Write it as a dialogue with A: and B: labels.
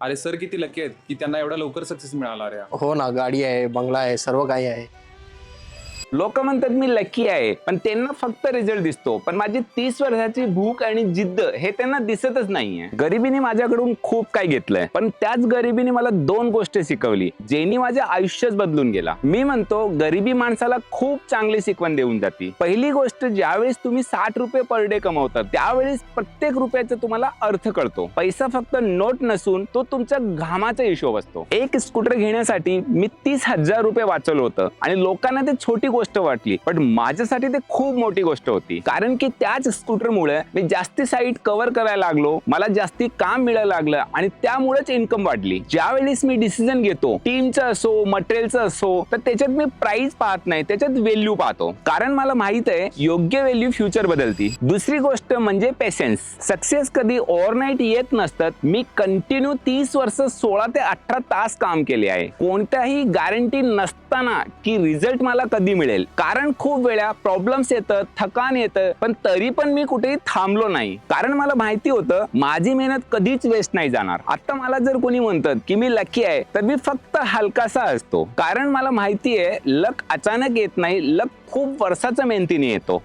A: अरे सर किती लकी आहेत की त्यांना एवढा लवकर सक्सेस मिळाला रे.
B: हो ना, गाडी आहे, बंगला आहे, सर्व काही आहे.
C: लोक म्हणतात मी लकी आहे, पण त्यांना फक्त रिझल्ट दिसतो, पण माझी 30 वर्षाची भूक आणि जिद्द हे त्यांना दिसतच नाहीये. गरिबीने माझ्याकडून खूप काही घेतलंय, पण त्याच गरिबीने मला 2 गोष्टी शिकवली ज्यांनी माझ्या आयुष्यच बदलून गेला. मी म्हणतो गरिबी माणसाला खूप चांगली शिकवण देऊन जाते. पहिली गोष्ट, ज्यावेळेस तुम्ही 60 रुपये पर डे कमवतात त्यावेळेस प्रत्येक रुपयाचा तुम्हाला अर्थ कळतो. पैसा फक्त नोट नसून तो तुमच्या घामाचा हिशोब असतो. एक स्कूटर घेण्यासाठी मी 30,000 रुपये वाचवलं होतं आणि लोकांना ते छोटी गोष्ट वाटली, पण माझ्यासाठी ते खूप मोठी गोष्ट होती. कारण की त्याच स्कूटरमुळे मी जास्ती साईट कव्हर करायला लागलो, मला जास्ती काम मिळायला लागलं आणि त्यामुळेच इन्कम वाढली. ज्यावेळेस मी डिसिजन घेतो, टीमचं असो मटेरियलचं असो, तर त्याच्यात मी प्राइस पाहत नाही, त्याच्यात व्हॅल्यू पाहतो. कारण मला माहित आहे योग्य व्हॅल्यू फ्युचर बदलती. दुसरी गोष्ट म्हणजे पेशन्स. सक्सेस कधी ओव्हरनाईट येत नसतात. मी कंटिन्यू 30 वर्ष 16 ते 18 तास काम केले आहे. कोणत्याही गॅरंटी नसताना की रिझल्ट मला कधी मिळेल. कारण खूप वेळा प्रॉब्लेम्स येतात, थकान येतं, पण तरी पण मी कुठेही थांबलो नाही. कारण मला माहिती होतं माझी मेहनत कधीच वेस्ट नाही जाणार. आता मला जर कोणी म्हणतात की मी लकी आहे, तर मी फक्त हलकासा असतो. कारण मला माहिती आहे लक अचानक येत नाही, लक खूप वर्षाच्या मेहनतीने येतो.